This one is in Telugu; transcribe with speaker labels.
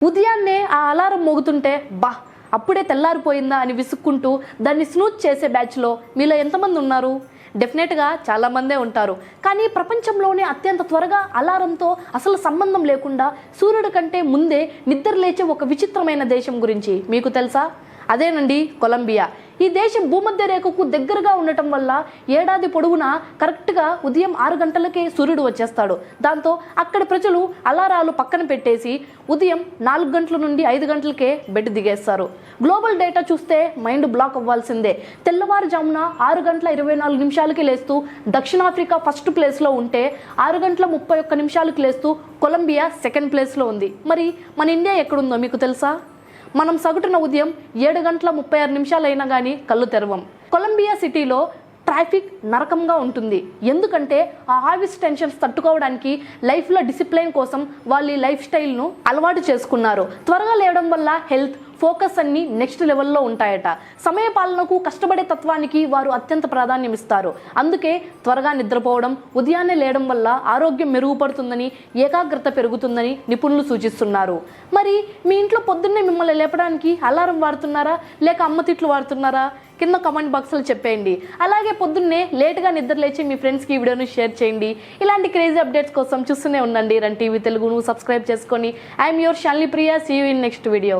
Speaker 1: ఉదయాన్నే ఆ అలారం మోగుతుంటే బా అప్పుడే తెల్లారిపోయిందా అని విసుక్కుంటూ దాన్ని స్నూజ్ చేసే బ్యాచ్లో మీలో ఎంతమంది ఉన్నారు? డెఫినెట్గా చాలామందే ఉంటారు. కానీ ప్రపంచంలోనే అత్యంత త్వరగా అలారంతో అసలు సంబంధం లేకుండా సూర్యుడి కంటే ముందే నిద్ర లేచే ఒక విచిత్రమైన దేశం గురించి మీకు తెలుసా? అదేనండి కొలంబియా. ఈ దేశం భూమధ్య రేఖకు దగ్గరగా ఉండటం వల్ల ఏడాది పొడవునా కరెక్ట్గా ఉదయం 6 గంటలకే సూర్యుడు వచ్చేస్తాడు. దాంతో అక్కడి ప్రజలు అలారాలు పక్కన పెట్టేసి ఉదయం 4 గంటల నుండి 5 గంటలకే బెడ్ దిగేస్తారు. గ్లోబల్ డేటా చూస్తే మైండ్ బ్లాక్ అవ్వాల్సిందే. తెల్లవారుజామున 6 గంటల 24 నిమిషాలకి లేస్తూ దక్షిణాఫ్రికా ఫస్ట్ ప్లేస్లో ఉంటే 6 గంటల 31 నిమిషాలకి లేస్తూ కొలంబియా సెకండ్ ప్లేస్లో ఉంది. మరి మన ఇండియా ఎక్కడుందో మీకు తెలుసా? మనం సగటున ఉదయం 7 గంటల 36 నిమిషాలైనా కానీ కళ్ళు తెరవం. కొలంబియా సిటీలో ట్రాఫిక్ నరకంగా ఉంటుంది. ఎందుకంటే ఆ ఆఫీస్ టెన్షన్స్ తట్టుకోవడానికి లైఫ్లో డిసిప్లైన్ కోసం వాళ్ళు ఈ లైఫ్ స్టైల్ను అలవాటు చేసుకున్నారు. త్వరగా లేవడం వల్ల హెల్త్ ఫోకస్ అన్ని నెక్స్ట్ లెవెల్లో ఉంటాయట. సమయ పాలనకు కష్టపడే తత్వానికి వారు అత్యంత ప్రాధాన్యం ఇస్తారు. అందుకే త్వరగా నిద్రపోవడం, ఉదయాన్నే లేయడం వల్ల ఆరోగ్యం మెరుగుపడుతుందని, ఏకాగ్రత పెరుగుతుందని నిపుణులు సూచిస్తున్నారు. మరి మీ ఇంట్లో పొద్దున్నే మిమ్మల్ని లేపడానికి అలారం వాడుతున్నారా లేక అమ్మ తిట్లు వాడుతున్నారా? కింద కామెంట్ బాక్స్లో చెప్పేయండి. అలాగే పొద్దున్నే లేట్గా నిద్ర లేచి మీ ఫ్రెండ్స్కి ఈ వీడియోని షేర్ చేయండి. ఇలాంటి క్రేజీ అప్డేట్స్ కోసం చూస్తూనే ఉండండి రన్ టీవీ తెలుగును. సబ్స్క్రైబ్ చేసుకొని I'm your Shalini Priya. See you in next video.